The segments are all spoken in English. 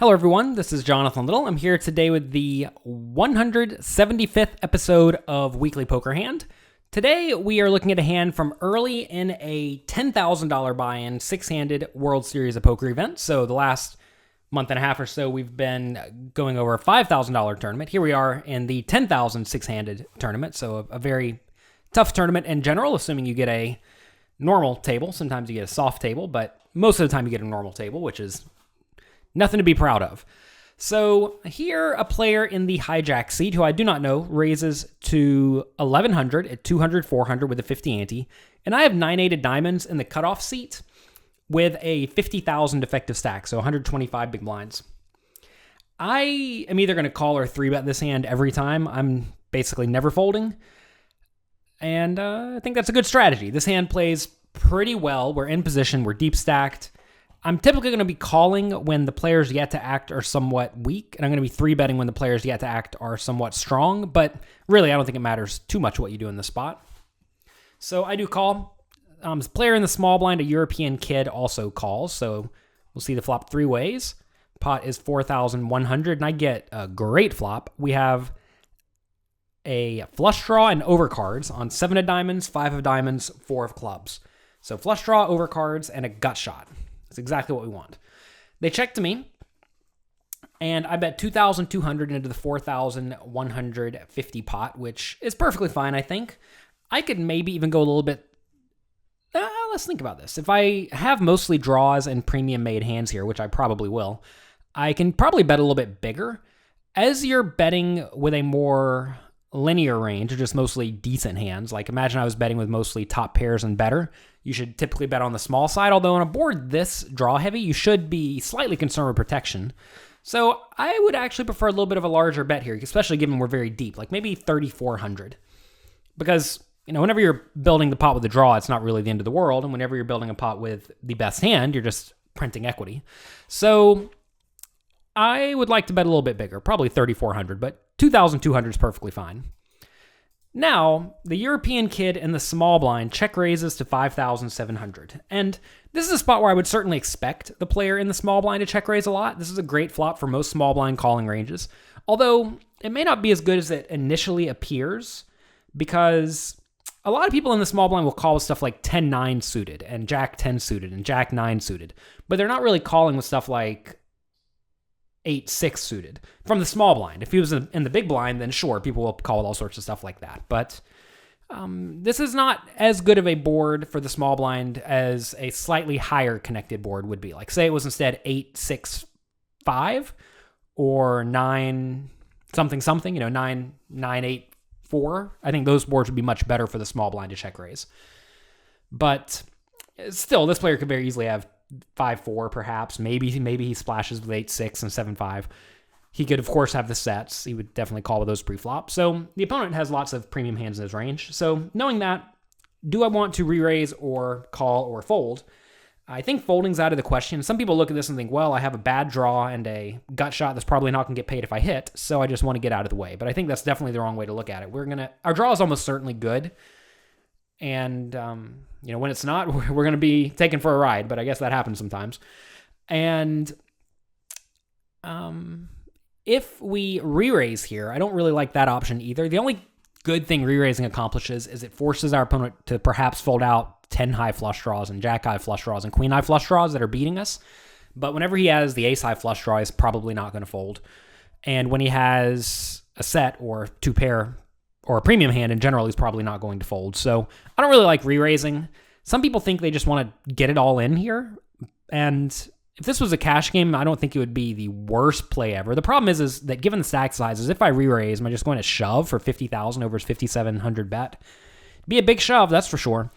Hello everyone, this is Jonathan Little. I'm here today with the 175th episode of Weekly Poker Hand. Today we are looking at a hand from early in a $10,000 buy-in, six-handed World Series of Poker event. So the last month and a half or so we've been going over a $5,000 tournament. Here we are in the 10,000 six-handed tournament, so a very tough tournament in general, assuming you get a normal table. Sometimes you get a soft table, but most of the time you get a normal table, which is nothing to be proud of. So here, a player in the hijack seat, who I do not know, raises to 1,100 at 200, 400 with a 50 ante. And I have 9-8 of diamonds in the cutoff seat with a 50,000 effective stack, so 125 big blinds. I am either going to call or 3-bet this hand every time. I'm basically never folding. And I think that's a good strategy. This hand plays pretty well. We're in position. We're deep stacked. I'm typically going to be calling when the players yet to act are somewhat weak, and I'm going to be 3-betting when the players yet to act are somewhat strong, but really I don't think it matters too much what you do in this spot. So I do call. This player in the small blind, a European kid, also calls, so we'll see the flop three ways. Pot is 4,100, and I get a great flop. We have a flush draw and overcards on 7 of diamonds, 5 of diamonds, 4 of clubs. So flush draw, overcards, and a gut shot. That's exactly what we want. They check to me, and I bet 2,200 into the 4,150 pot, which is perfectly fine, I think. I could maybe even go a little bit... let's think about this. If I have mostly draws and premium made hands here, which I probably will, I can probably bet a little bit bigger. As you're betting with a more linear range, or just mostly decent hands, like imagine I was betting with mostly top pairs and better, you should typically bet on the small side, although on a board this draw heavy, you should be slightly concerned with protection. So I would actually prefer a little bit of a larger bet here, especially given we're very deep, like maybe 3,400. Because, whenever you're building the pot with the draw, it's not really the end of the world, and whenever you're building a pot with the best hand, you're just printing equity. So I would like to bet a little bit bigger, probably 3,400, but 2,200 is perfectly fine. Now, the European kid in the small blind check raises to 5,700. And this is a spot where I would certainly expect the player in the small blind to check raise a lot. This is a great flop for most small blind calling ranges. Although, it may not be as good as it initially appears, because a lot of people in the small blind will call with stuff like 10-9 suited, and Jack-10 suited, and Jack-9 suited. But they're not really calling with stuff like 8-6 suited from the small blind. If he was in the big blind, then sure, people will call all sorts of stuff like that. But this is not as good of a board for the small blind as a slightly higher connected board would be. Like, say it was instead 8-6-5 or 9 something, 9-8-4. I think those boards would be much better for the small blind to check raise. But still, this player could very easily have 5-4 perhaps. Maybe he splashes with 8-6 and 7-5. He could, of course, have the sets. He would definitely call with those pre-flop. So the opponent has lots of premium hands in his range. So knowing that, do I want to re-raise or call or fold? I think folding's out of the question. Some people look at this and think, well, I have a bad draw and a gut shot that's probably not going to get paid if I hit, so I just want to get out of the way. But I think that's definitely the wrong way to look at it. Our draw is almost certainly good. And, when it's not, we're going to be taken for a ride, but I guess that happens sometimes. And if we re-raise here, I don't really like that option either. The only good thing re-raising accomplishes is it forces our opponent to perhaps fold out 10 high flush draws and jack high flush draws and queen high flush draws that are beating us. But whenever he has the ace high flush draw, he's probably not going to fold. And when he has a set or two pair or a premium hand in general, he's probably not going to fold. So I don't really like re-raising. Some people think they just want to get it all in here. And if this was a cash game, I don't think it would be the worst play ever. The problem is that given the stack sizes, if I re-raise, am I just going to shove for 50,000 over his 5,700 bet? It'd be a big shove, that's for sure.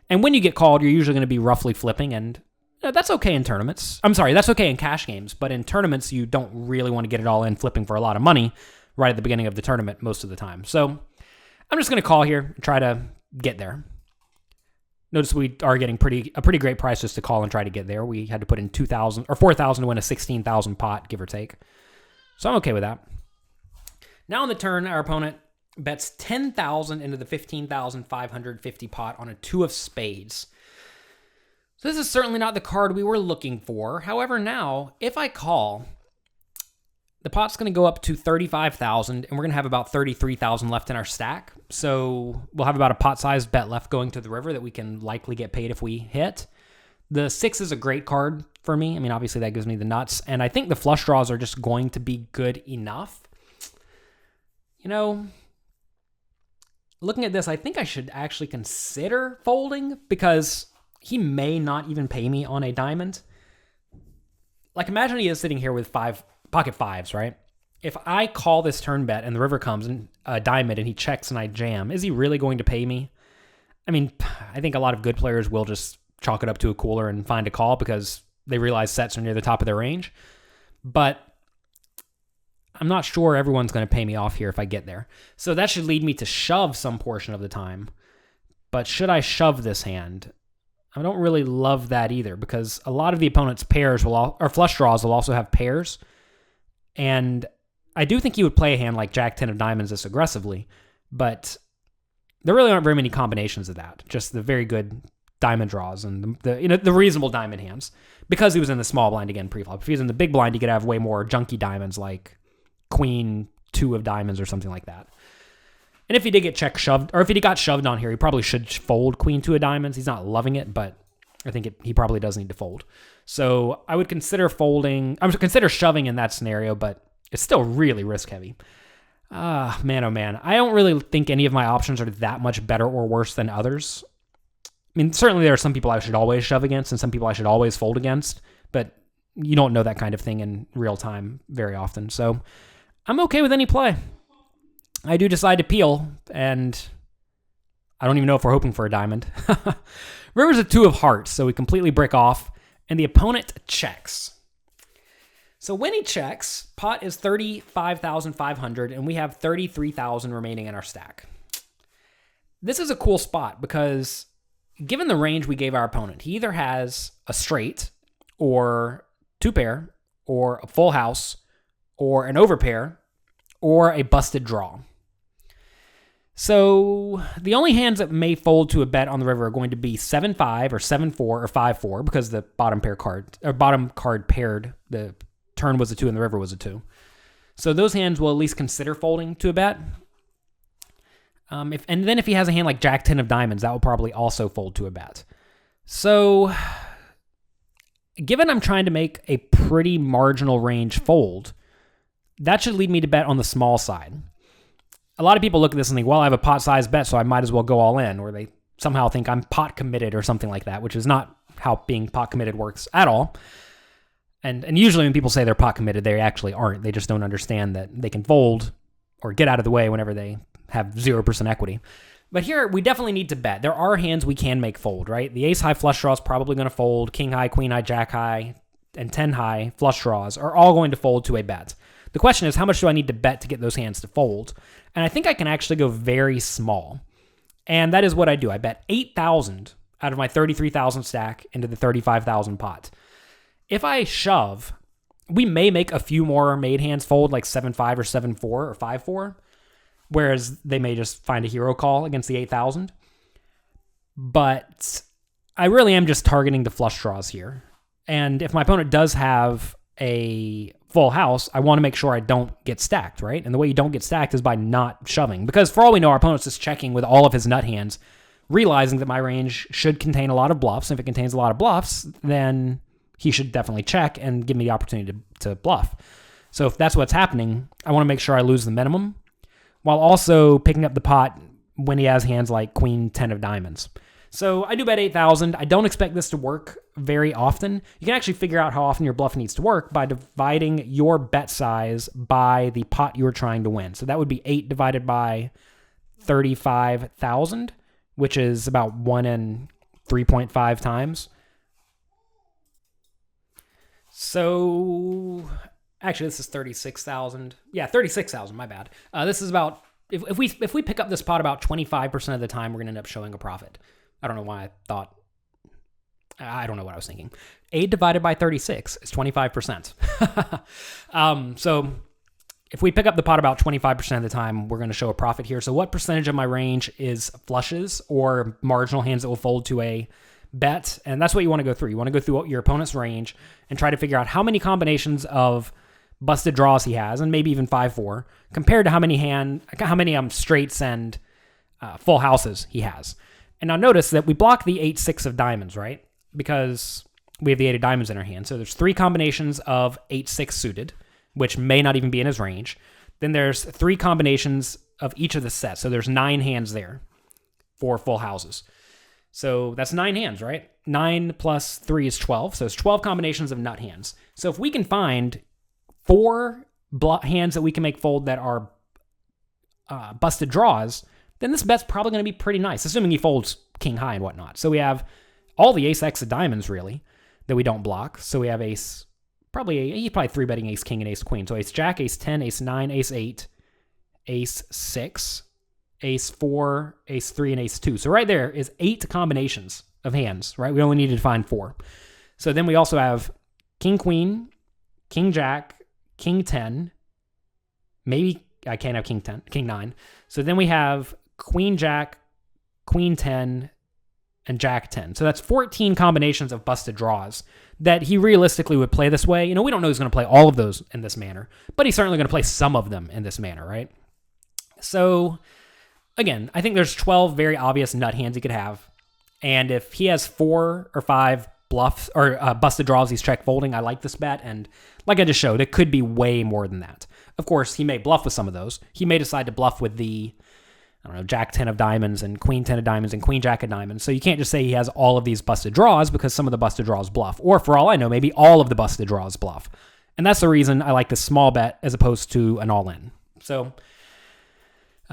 And when you get called, you're usually going to be roughly flipping, and that's okay in tournaments. I'm sorry, that's okay in cash games, but in tournaments, you don't really want to get it all in flipping for a lot of money right at the beginning of the tournament most of the time. So I'm just going to call here and try to get there. Notice we are getting a pretty great price just to call and try to get there. We had to put in 2,000 or 4,000 to win a 16,000 pot, give or take. So I'm okay with that. Now on the turn, our opponent bets 10,000 into the 15,550 pot on a 2 of spades. So this is certainly not the card we were looking for. However, now, if I call, the pot's going to go up to 35,000, and we're going to have about 33,000 left in our stack. So we'll have about a pot-sized bet left going to the river that we can likely get paid if we hit. The 6 is a great card for me. I mean, obviously that gives me the nuts, and I think the flush draws are just going to be good enough. You know, looking at this, I think I should actually consider folding because he may not even pay me on a diamond. Like, imagine he is sitting here with pocket fives, right? If I call this turn bet and the river comes and a diamond and he checks and I jam, is he really going to pay me? I mean, I think a lot of good players will just chalk it up to a cooler and find a call because they realize sets are near the top of their range. But I'm not sure everyone's going to pay me off here if I get there. So that should lead me to shove some portion of the time. But should I shove this hand? I don't really love that either because a lot of the opponent's pairs or flush draws will also have pairs. And I do think he would play a hand like Jack 10 of diamonds this aggressively, but there really aren't very many combinations of that. Just the very good diamond draws and the reasonable diamond hands. Because he was in the small blind again pre-flop. If he was in the big blind, he could have way more junky diamonds like Queen 2 of diamonds or something like that. And if he did get check shoved, or if he got shoved on here, he probably should fold Queen 2 of diamonds. He's not loving it, but I think he probably does need to fold. So I would consider folding. I would consider shoving in that scenario, but it's still really risk heavy. Man, oh man. I don't really think any of my options are that much better or worse than others. I mean, certainly there are some people I should always shove against and some people I should always fold against, but you don't know that kind of thing in real time very often. So I'm okay with any play. I do decide to peel, and I don't even know if we're hoping for a diamond. River's a 2 of hearts, so we completely brick off, and the opponent checks. So when he checks, pot is 35,500, and we have 33,000 remaining in our stack. This is a cool spot because given the range we gave our opponent, he either has a straight, or 2-pair, or a full house, or an overpair, or a busted draw. So the only hands that may fold to a bet on the river are going to be 7-5 or 7-4 or 5-4 because the bottom card paired. The turn was a 2 and the river was a 2. So those hands will at least consider folding to a bet. And then if he has a hand like Jack 10 of diamonds, that will probably also fold to a bet. So given I'm trying to make a pretty marginal range fold, that should lead me to bet on the small side. A lot of people look at this and think, well, I have a pot-sized bet, so I might as well go all in, or they somehow think I'm pot-committed or something like that, which is not how being pot-committed works at all. And usually when people say they're pot-committed, they actually aren't. They just don't understand that they can fold or get out of the way whenever they have 0% equity. But here, we definitely need to bet. There are hands we can make fold, right? The ace-high flush draw is probably going to fold. King-high, queen-high, jack-high, and 10-high flush draws are all going to fold to a bet. The question is, how much do I need to bet to get those hands to fold? And I think I can actually go very small. And that is what I do. I bet 8,000 out of my 33,000 stack into the 35,000 pot. If I shove, we may make a few more made hands fold, like 7-5 or 7-4 or 5-4, whereas they may just find a hero call against the 8,000. But I really am just targeting the flush draws here. And if my opponent does have a full house, I want to make sure I don't get stacked, right? And the way you don't get stacked is by not shoving. Because for all we know, our opponent's just checking with all of his nut hands, realizing that my range should contain a lot of bluffs. And if it contains a lot of bluffs, then he should definitely check and give me the opportunity to bluff. So if that's what's happening, I want to make sure I lose the minimum while also picking up the pot when he has hands like Queen 10 of diamonds. So I do bet 8,000. I don't expect this to work very often. You can actually figure out how often your bluff needs to work by dividing your bet size by the pot you're trying to win. So that would be 8 divided by 35,000, which is about 1 and 3.5 times. So actually, this is 36,000. Yeah, 36,000. My bad. This is about if we pick up this pot about 25% of the time, we're gonna end up showing a profit. I don't know why I thought. I don't know what I was thinking. 8 divided by 36 is 25%. So if we pick up the pot about 25% of the time, we're going to show a profit here. So what percentage of my range is flushes or marginal hands that will fold to a bet? And that's what you want to go through. You want to go through your opponent's range and try to figure out how many combinations of busted draws he has, and maybe even 5-4, compared to how many straights and full houses he has. And now notice that we block the 8-6 of diamonds, right? Because we have the 8 of diamonds in our hand. So there's 3 combinations of 8-6 suited, which may not even be in his range. Then there's 3 combinations of each of the sets. So there's 9 hands there for full houses. So that's 9 hands, right? 9 plus 3 is 12. So it's 12 combinations of nut hands. So if we can find 4 hands that we can make fold that are busted draws, then this bet's probably going to be pretty nice, assuming he folds king high and whatnot. So we have all the ace-x of diamonds, really, that we don't block. So we have he's probably 3-betting ace-king and ace-queen. So ace-jack, ace-10, ace-9, ace-8, ace-6, ace-4, ace-3, and ace-2. So right there is 8 combinations of hands, right? We only needed to find 4. So then we also have king-queen, king-jack, king-10. Maybe I can't have king-10, king-9. So then we have queen-jack, queen-10, and jack-10. So that's 14 combinations of busted draws that he realistically would play this way. We don't know he's going to play all of those in this manner, but he's certainly going to play some of them in this manner, right? So, again, I think there's 12 very obvious nut hands he could have. And if he has 4 or 5 bluffs or busted draws he's check folding, I like this bet. And like I just showed, it could be way more than that. Of course, he may bluff with some of those. He may decide to bluff with the, jack 10 of diamonds and queen 10 of diamonds and queen jack of diamonds. So you can't just say he has all of these busted draws because some of the busted draws bluff. Or for all I know, maybe all of the busted draws bluff. And that's the reason I like this small bet as opposed to an all-in. So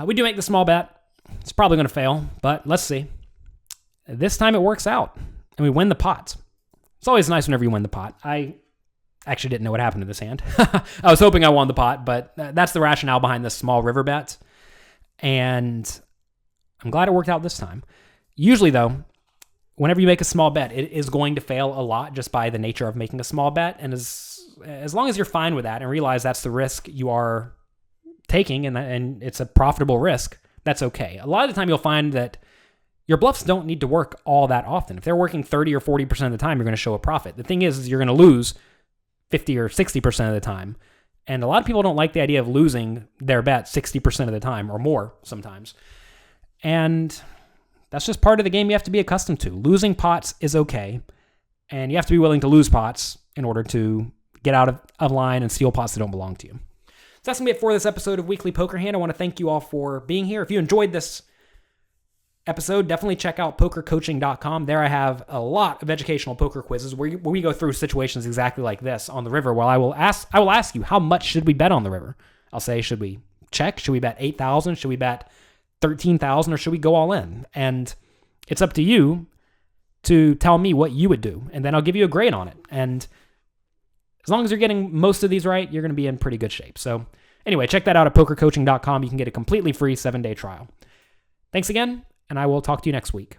we do make the small bet. It's probably going to fail, but let's see. This time it works out, and we win the pot. It's always nice whenever you win the pot. I actually didn't know what happened to this hand. I was hoping I won the pot, but that's the rationale behind this small river bet. And I'm glad it worked out this time. Usually, though, whenever you make a small bet, it is going to fail a lot just by the nature of making a small bet. And as long as you're fine with that and realize that's the risk you are taking and it's a profitable risk, that's okay. A lot of the time, you'll find that your bluffs don't need to work all that often. If they're working 30 or 40% of the time, you're going to show a profit. The thing is you're going to lose 50 or 60% of the time. And a lot of people don't like the idea of losing their bet 60% of the time or more sometimes. And that's just part of the game you have to be accustomed to. Losing pots is okay. And you have to be willing to lose pots in order to get out of line and steal pots that don't belong to you. So that's going to be it for this episode of Weekly Poker Hand. I want to thank you all for being here. If you enjoyed this episode, definitely check out pokercoaching.com. There I have a lot of educational poker quizzes where we go through situations exactly like this on the river. Well, I will ask you, how much should we bet on the river? I'll say, should we check? Should we bet 8,000? Should we bet 13,000? Or should we go all in? And it's up to you to tell me what you would do. And then I'll give you a grade on it. And as long as you're getting most of these right, you're going to be in pretty good shape. So anyway, check that out at pokercoaching.com. You can get a completely free 7-day trial. Thanks again, and I will talk to you next week.